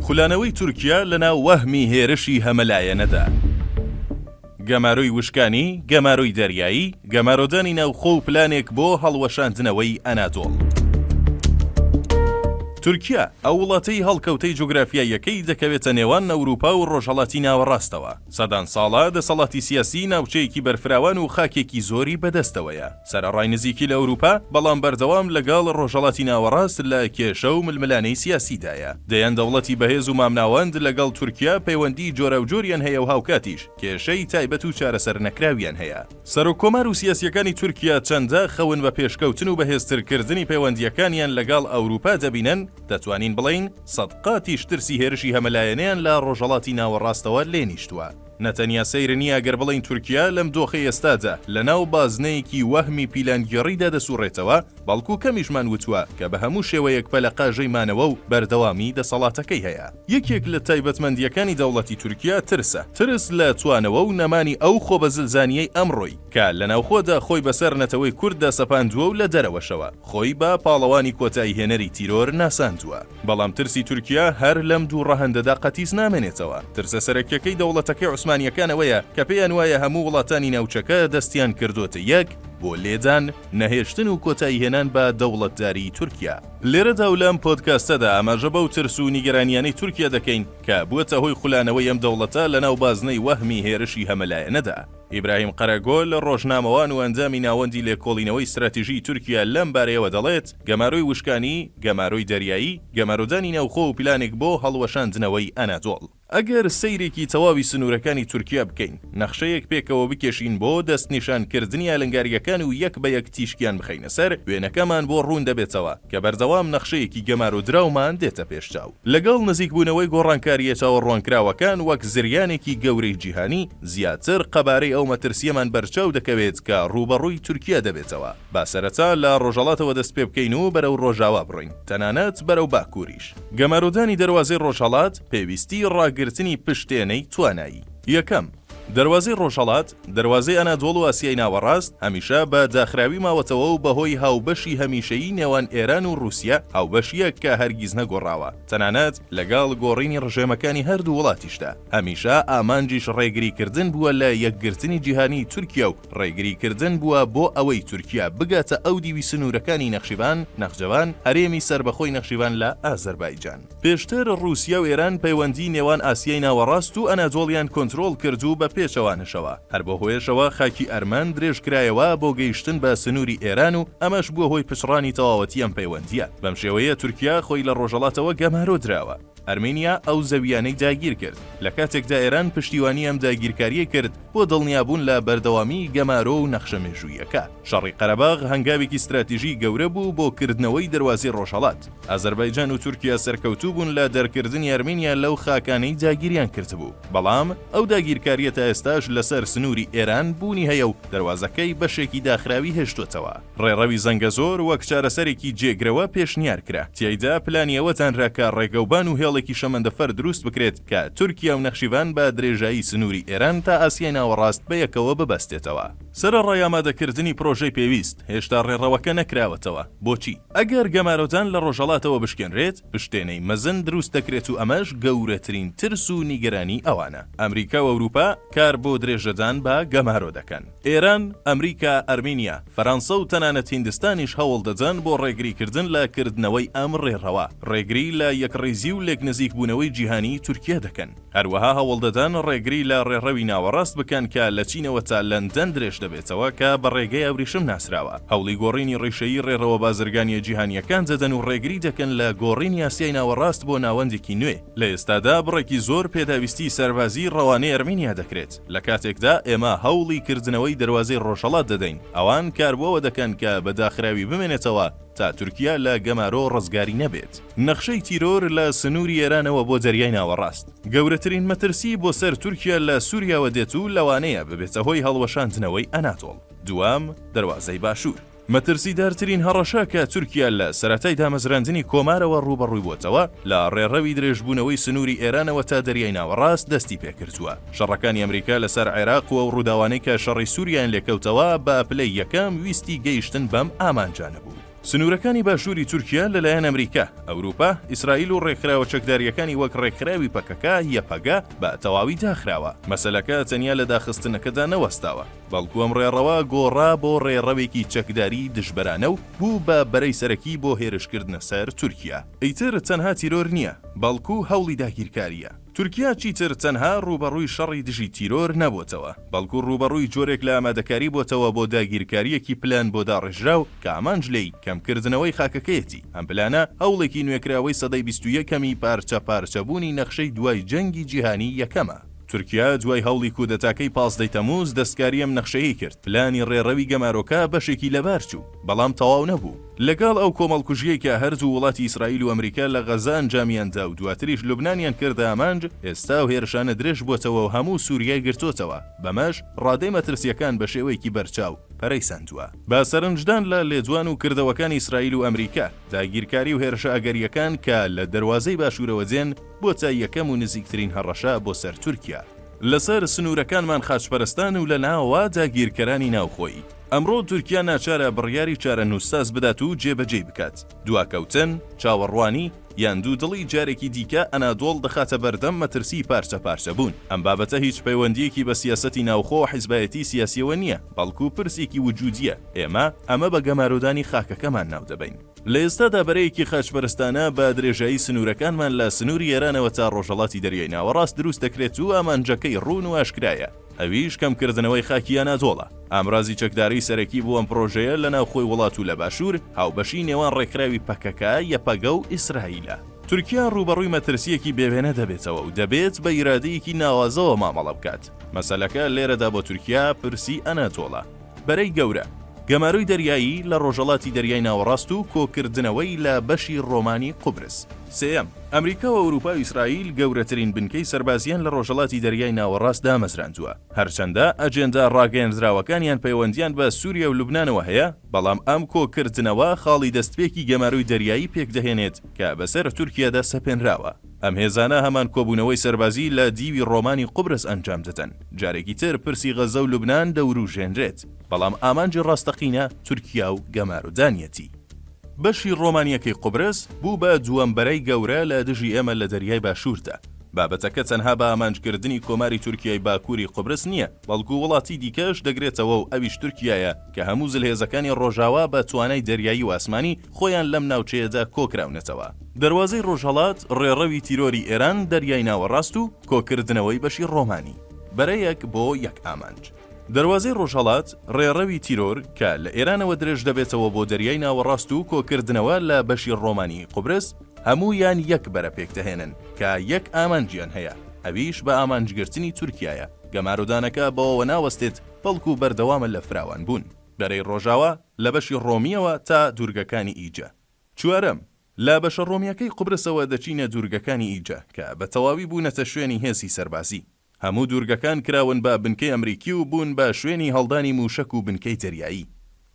خولانەوەی تورکیا لەناو وەهمی هێرشی هەمەلایەنەدا. گەماروی وشکانی، گەماروی دەریایی، گەمارۆدانی ناوخۆ و پلانێک بۆ هەڵوەشاندنەوەی ئەناتۆڵ. تورکیا ئەو وڵاتەی هەڵکەوتەی جوگرافیاییەکەی دەکەوێتە نێوان ئەوروپا و ڕۆژهەڵاتی ناوەڕاستەوە. سەدان ساڵە دەسەڵاتی سیاسی ناوچەیەکی بەرفراوان و خاکێکی زۆری بەدەستەوەیە. سەرەڕای نزیکی لە ئەوروپا، بەڵام بەردەوام لەگەڵ ڕۆژهەڵاتی ناوەڕاست لە کێشە و ململانەی سیاسیدایە. دەیان دەوڵەتی بەهێز و مامناوەند لەگەڵ تورکیا پەیوەندی جۆرە و جۆریان هەیە و هاوکاتیش کێشەی تایبەت و چارەسەر نەکراویان هەیە. سەرۆکۆمار و سیاسیەکانی تورکیا چەندە خەون بە پێشکەوتن و بەهێزترکردنی پەیوەندیەکانیان لەگەڵ ئەوروپا دەبینن، دەتوانین بڵین سەدقاتیش ترسی هێرشی هەمەلایەنیان لە ڕۆژهەڵاتی ناوەڕاستەوە لێنیشتووە. نەتەنیا سەیر نییە گەر بڵین تورکیا لەم دۆخەی ئێستادا لەناو بازنەیەکی وەهمی پیلانگیریدا دەسوڕێتەوە، بەڵکو کەمیشمان وتووە کە بە هەموو شێوەیەک پەلەقاژەی مانەوە و بەردەوامی دەسەڵاتەکەی هەیە. یەکێک لە تایبەتمەندیەکانی دەوڵەتی تورکیا ترسە، ترس لە توانەوە و نەمانی ئەو خۆبەزلزانیەی ئەمڕۆی کە لەناوخۆدا خۆی بەسەر نەتەوەی کورددا سەپاندووە و لە دەرەوەشەوە خۆی بە پاڵەوانی کۆتایی هێنەری تیرۆر ناساندووە. بەڵام ترسی تورکیا هەر لەم دوو ڕەهەندەدا قەتیس نامێنێتەوە. ترسە سەرەکیەکەی دەوڵەتەکەی عوسمانیەکانەوەیە کە پێیان وایە هەموو وڵاتانی ناوچەکە دەستیان کردوتە یەک بۆ لێدان، نەهێشتن و کۆتایی هێنان بە دەوڵەتداری تورکیا. لێرەدا و لەم پۆدکاستەدا ئاماژە بەو ترس و نیگەرانیانەی تورکیا دەکەین کە بووەتە هۆی خولانەوەی ئەم دەوڵەتە لەناو بازنەی وەهمی هێرشی هەمەلایەنەدا. ئیبراهیم قەرەگۆل ڕۆژنامەوان و ئەنجامی ناوەندی لێکۆڵینەوەی استراتیژی تورکیا لەم بارەیەوە دەڵێت گەماروی وشکانی، گەماروی دەریایی، گەمارۆدانی ناوخۆ و پلانێک بۆ هەڵوەشاندنەوەی ئەناتۆڵ. ئەگەر سەیرێکی تەواوی سنوورەکانی تورکیا بکەین، نەخشەیەک پێکەوە بکێشین بۆ دەستنیشانکردنی ئالنگاریەکان و یەک بە یەک تیشکیان بخەینە سەر، وێنەکەمان بۆ ڕوون دەبێتەوە کە بەردەوام نەخشەیەکی گەمارۆدراومان دێتە پێشچاو. لەگەڵ نزیکبوونەوەی گۆڕانکاریە چاوەڕوانکراوەکان وەک زریانێکی گەورەی جیهانی، زیاتر قەبارەی ئەو مەترسیەمان بەرچاو دەکەوێت کە ڕوبەڕووی تورکیا دەبێتەوە. با سەرەتا لە ڕۆژهەڵاتەوە دەست پێ بکەین و بەرەو ڕۆژاوا بڕۆین، تەنانەت بەرەو باکووریش. گەمارۆدانی دەواازەی ڕۆژهەڵات پێویستی ڕاگرتنی پشتێنەی توانایی. یەکەم، دەواازەی ڕۆژهەڵات، دەواازەی ئەناتۆڵ و ئاسیای ناوەڕاست هەمیشە بە داخراوی ماوەتەوە و بەهۆی هاوبەشی هەمیشەیی نێوان ئێران و رووسیا، هاوبەشیەک کە هەرگیز نەگۆڕاوە، تەنانەت لەگەڵ گۆڕینی ڕژێمەکانی هەردوو وڵاتیشدا. هەمیشە ئامانجیش ڕێگریکردن بووە لە یەکگرتنی جیهانی تورکیا و ڕێگریکردن بووە بۆ ئەوەی تورکیا بگاتە ئەو دیوی سنوورەکانی نەخشیڤان، نەخجەوان، هەرێمی سربەخۆی نەخشیڤان لە ئازەربایجان. پێشتر رووسیا و ئێران پەیوەندی نێوان ئاسیای ناوەڕاست و ئەناتۆڵیان کۆنتڕۆڵ کردو بە پێچەوانشەوە. هەر بە هۆیشەوە خاکی ئەرمان درێژکرایەوە بۆ گەیشتن بە سنووری ئێران و ئەمەش بووە هۆی پشڕانی تەواوەتی ئەم پەیوەندیە. بەم شێوەیە تورکیا خۆی لە ڕۆژهەڵاتەوە گەمارۆ دراوە. ئەرمێنیا ئەو زەویانەی داگیر کرد، لە کاتێکدا ئێران پشتیوانی ئەم داگیرکاریە کرد بۆ دڵنیابوون لە بەردەوامی گەمارۆ و نەخشە مێژوویەکە. شەڕی قەرەباغ هەنگاوێکی استراتیژی گەورە بوو بۆ کردنەوەی دەواازەی ڕۆژهەڵات. ئازەربایجان و تورکیا سەرکەوتوو بوون لە دەرکردنی ئەرمێنیا لەو خاکانەی داگیریان کردبوو. بەڵام ئەو داگیرکاریە تا ئێستاش لەسەر سنووری ئێران بوونی هەیە و دەواازەکەی بەشێکی داخراوی هێشتوتەوە. ڕێڕەوی زەنگەزۆر وەک چارەسەرێکی جێگرەوە پێشنیار کرا. تیایدا پلانیەوە تەنراکە ڕێگەوبان و هێڵێکی شەمەندەفەر دروست بکرێت کە تورکیا و نەخشیڤان بە درێژایی سنووری ئێران تا ئاسیای ناوەڕاست بەیەکەوە ببەستێتەوە. سەرەڕای ئامادەکردنی پرۆژەی پێویست هێشتا ڕێڕەوەکە نەکراوەتەوە. بۆچی؟ ئەگەر گەمارۆدان لە ڕۆژهەڵاتەوە بشکێنرێت، پشتێنەی مەزن دروست دەکرێت و ئەمەش گەورەترین ترس و نیگەرانی ئەوانە. ئەمریکا و ئەوروپا کار بۆ درێژەدان بە گەمارۆ دەکەن. ئێران، ئەمریکا، ئەرمێنیا، فەرەنسا و تەنانەت هیندستانیش هەوڵ دەدەن بۆ ڕێگریکردن لە کردنەوەی ئەم ڕێڕەوە. ڕێگری لە یەکڕێزی و لێک نزیک بوونەوەی جیهانی تورکیا دەکەن. هەروەها هەوڵ دەدەن ڕێگری لە ڕێڕەوی ناوەڕاست بکەن کە لە چینەوە تا لەندەن درێژ دەبێتەوە کە بە ڕێگەی ئەوریشم ناسراوە. هەوڵی گۆڕینی ڕێشەیی ڕێڕەوە بازرگانیە جیهانیەکان دەدەن و ڕێگری دەکەن لە گۆڕینی ئاسیای ناوەڕاست بۆ ناوەندێکی نوێ. لە ئێستادا بڕێکی زۆر پێداویستی سەربازی ڕەوانەی ئەرمێنیا دەکرێت. لە کاتێکدا ئێمە هەوڵی کردنەوەی دەواازەی ڕۆژهەڵات دەدەین. ئەوان کار بۆەوە دەکەن کە بە داخراوی بمێنێتەوە تا تورکیا لە گەمارۆ ڕزگاری نەبێت. نەخشەی تیرۆر لە سنووری ئێرانەوە بۆ دەریای ناوەڕاست. گەورەترین مەترسی بۆ سەر تورکیا لە سووریاوە دێت و لەوانەیە ببێتە هۆی هەڵوەشاندنەوەی ئەناتۆڵ. دوام، دەواازەی باشوور. مەترسیدارترین هەڕەشە کە تورکیا لە سەرەتای دامەزراندنی کۆمارەوە ڕوبەڕووی بۆتەوە لە ڕێڕەوی درێژبوونەوەی سنووری ئێرانەوە تا دەریای ناوەڕاست دەستی پێکردووە. شەڕەکانی ئەمریکا لەسەر عێراق و ڕووداوانەی کە شەڕی سووریان لێکەوتەوە بە پلەی یەکەم ویستی گەیشتن بەم ئامانجانە بوو. سنوورەکانی باشووری تورکیا لەلایەن ئەمریکا، ئەوروپا، ئیسرائیل و ڕێکخراوە چەکداریەکانی وەک ڕێکخراوی پەکەکە یەپەگا بە تەواوی داخراوە. مەسەلەکە تەنیا لە داخستنەکەدا نەوەستاوە، بەڵکو ئەم ڕێڕەوە گۆڕا بۆ ڕێڕەوێکی چەکداری دژبەرانە و بوو بە بەرەی سەرەکی بۆ هێرشکردنە سەر تورکیا. ئیتر تەنها تیرۆر نییە، بەڵکو هەوڵی داگیرکاریە. تورکیا چیتر تەنها ڕوبەڕووی شەڕی دژی تیرۆر نەبووتەوە، بەڵکو ڕوبەڕووی جۆرێک لە ئامادەکاری بۆتەوە بۆ داگیرکاریەکی پلان بۆ داڕێژراو کە ئامانج کەمکردنەوەی خاکەکەیەتی. ئەم پلانە هەوڵێکی نوێکراوەی سەدەی 21 پارچە پارچەبوونی نەخشەی دوای جەنگی جیهانی یەکەمە. تورکیا دوای هەوڵی کودەتاکەی 15 تەمووز دەستکاری ئەم نەخشەیە کرد. پلانی ڕێڕەوی گەمارۆکە بەشێکی لەبار چوو، بەڵام تەواو نەبوو. لەگەڵ ئەو کۆمەڵکوژیەی کە هەرزوو وڵاتی ئیسرائیل و ئەمریکا لە غەزا ئەنجامیاندا و دواتریش لوبنانیان کردە ئامانج، ئێستا و هێرشانە درێژ بۆتەوە و هەموو سووریای گرتوتەوە. بەمەش ڕادەی مەترسیەکان بە شێوەیەکی بەرچاو پەرەیساندووە. با سەرنجدان لە لێدوان و کردەوەکانی ئیسرائیل و ئەمریکا، داگیرکاری و هێرشە ئەگەریەکان کە لە دەواازەی باشوورەوە جێن بۆتە یەکەم و نزیکترین هەڕەشە بۆ سەر تورکیا. لەسەر سنوورەکانمان خاچپەرستان و لە ناوەوە داگیرکەرانی ناوخۆیی. ئەمڕۆ تورکیا ناچارە بڕیاری چارە نووساز بدات و جێبەجێ بکات. دواکەوتن، چاوەڕوانی یان دوو دڵی جارێکی دیکە ئەنادۆڵ دەخاتە بەردەم مەترسی پارچە پارچە بوون. ئەم بابەتە هیچ پەیوەندیەکی بە سیاسەتی ناوخۆ و حیزبایەتی سیاسیەوە نییە، بەڵکو پرسێکی وجودیە. ئەمە بە گەمارۆدانی خاکەکەمان ناو دەبین. لە ئێستادا بەرەیەکی خاچپەرستانە بە درێژایی سنوورەکانمان لە سنووری ئێرانەوە تا ڕۆژهەڵاتی دەریای ناوەڕاست دروست دەکرێت و ئامانجەکەی ڕوون و ئاشکرایە. ئەویش کەمکردنەوەی خاکی ئەنادۆڵە. ئامرازی چەکداری سەرەکی بۆ ئەم پرۆژەیە لە ناوخۆی وڵات و لە باشوور هاوبەشی نێوان ڕێکخراوی پەکەکە، یەپەگە و ئیسرائیلە. تورکیا ڕوبەڕووی مەترسیەکی بێوێنە دەبێتەوە و دەبێت بە ئیرادەیەکی ناوازەوە مامەڵە بکات. مەسەلەکە لێرەدا بۆ تورکیا پرسی ئەناتۆڵە. بەرەی گەورە، گەماروی دەریایی لە ڕۆژهەڵاتی دەریای ناوەڕاست و کۆکردنەوەی لە بەشی ڕۆمانی قوبرس. سێەم، ئەمریکا و ئەوروپا و ئیسرائیل گەورەترین بنکەی سەربازیان لە ڕۆژهەڵاتی دەریای ناوەڕاست دامەزراندووە. هەرچەندە ئەجێندا ڕاگەیەنراوەکانیان پەیوەندیان بە سووریا و لوبنانەوە هەیە، بەڵام ئەم کۆکردنەوە خاڵی دەستپێکی گەماروی دەریایی پێک دەهێنێت کە بەسەر تورکیادا سەپێنراوە. ئەم هێزانە هەمان کۆبوونەوەی سەربازی لە دیوی ڕۆمانی قوبرس ئەنجام دەدەن. جارێکی تر پرسی غەزە و لوبنان دەوروژێنرێت، بەڵام ئامانجی ڕاستەقینە تورکیا و گەمارۆدانیەتی. بەشی ڕۆمانیەکەی قوبرس بوو بە دووەمبەرەی گەورە لە دژی ئێمە لە دەریای باشووردا. بابەتەکە تەنها بە ئامانجکردنی کۆماری تورکیای باکووری قوبرس نییە، بەڵکو وڵاتی دیکەش دەگرێتەوە و ئەویش تورکیایە کە هەموو زلهێزەکانی ڕۆژاوا بە توانای دەریایی و ئاسمانی خۆیان لەم ناوچەیەدا کۆکراونەتەوە. دەواازەی ڕۆژهەڵات، ڕێڕەوی تیرۆری ئێران، دەریای ناوەڕاست و کۆکردنەوەی بەشی ڕۆمانی. بەرەیەک بۆ یەک ئامانج. دەواازەی ڕۆژهەڵات، ڕێڕەوی تیرۆر کە لە ئێرانەوە درێژ دەبێتەوە بۆ دەریای ناوەڕاست و کۆکردنەوە لە بەشی ڕۆمانی قوبرس، هەموویان یەک بەرە پێکدەهێنن کە یەک ئامانجیان هەیە، ئەویش بە ئامانجگرتنی تورکیایە. گەمارۆدانەکە بەوەوە ناوەستێت بەڵکو بەردەوامە لە فراوان بوون. بەرەی ڕۆژاوە لە بەشی ڕۆمیەوە تا دوورگەکانی ئیجە. چوارەم، لە بەشە ڕۆمیەکەی قوبرسەوە دەچینە دوورگەکانی ئیجە کە بە تەواوی بوونەتە شوێنی هێزی سەربازی. هەموو دوورگەکان کراون بە بنکەی ئەمریکی و بوون بە شوێنی هەڵدانی موشک و بنکەی دەریایی.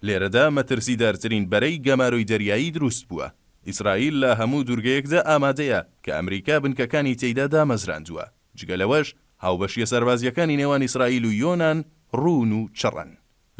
لێرەدا مەترسی دارترین بەرەی گەماروی دەریایی دروست بووە. ئیسرائیل لە هەموو دوورگەیەکدا ئامادەیە کە ئەمریکا بنکەکانی تێیدا دامەزراندووە. جگەلەوەش هاوبەشیە سەربازیەکانی نێوان ئیسرائیل و یۆنان ڕوون و چڕن.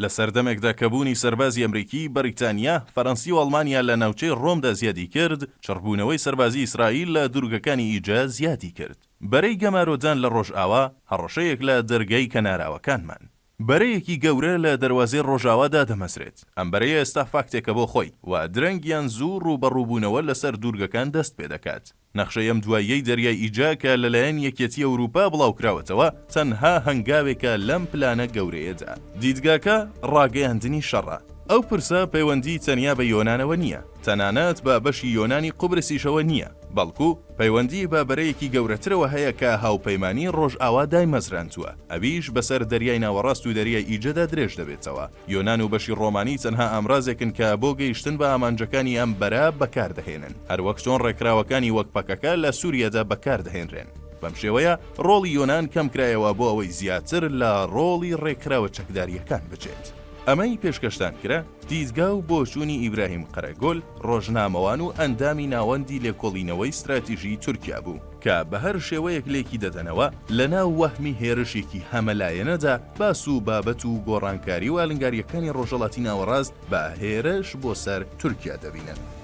لە سەردەمێکدا کەبوونی سەربازی ئەمریکی، بەریتانیا، فەڕەنسی و ئەڵمانیا لە ناوچەی ڕۆمدا زیادی کرد، چڕبوونەوەی سەربازی ئیسرائیل لە دوورگەکانی ئیجە زیادی کرد. بەرەی گەمارۆدان لە ڕۆژئاوا هەڕەشەیەک لە دەرگای کەناراوەکانمان. بەرەیەکی گەورە لە دەواازەی ڕۆژاوادا دەمەزرێت. ئەم بەرەیە ئێستا فاکتێکە بۆ خۆی و درەنگیان زوو ڕوبەڕووبوونەوە لەسەر دوورگەکان دەست پێ دەکات. نەخشەی ئەم دواییەی دەریای ئیجا کە لەلایەن یەکێتی ئەوروپا بڵاوکراوەتەوە تەنها هەنگاوێکە لەم پلانە گەورەیەدا. دیدگاکە ڕاگەیاندنی شەڕە. ئەو پرسە پەیوەندی تەنیا بە یۆنانەوە نییە، تەنانەت بە بەشی یۆنانی قوبرسیشەوە نییە، بەڵکو پەیوەندی بە بەرەیەکی گەورەترەوە هەیە کە هاوپەیمانی ڕۆژئاوا دایمەزراندووە. ئەویش بەسەر دەریای ناوەڕاست و دەریای ئیجەدا درێژ دەبێتەوە. یۆنان و بەشی ڕۆمانی تەنها ئامرازێکن کە بۆ گەیشتن بە ئامانجەکانی ئەم بەرە بەکاردەهێنن، هەروەک چۆن ڕێکراوەکانی وەک پەکەکە لە سووریادا بەکاردەهێنرێن. بەم شێوەیە ڕۆڵی یۆنان کەم کرایەوە بۆ ئەوەی زیاتر لە ڕۆڵی ڕێکراوە چەکداریەکان بچێت. ئەمەی پێشکەشتان کرا دیزگا و بۆچوونی ئیبراهیم قەرەگۆل ڕۆژنامەوان و ئەندامی ناوەندی لێکۆڵینەوەی استراتیژی تورکیا بوو کە بە هەر شێوەیەک لێکی دەدەنەوە لەناو وەهمی هێرشێکی هەمەلایەنەدا باس و بابەت و گۆڕانکاری و ئالنگاریەکانی ڕۆژهەڵاتی ناوەڕاست بە هێرش بۆ سەر تورکیا دەبینن.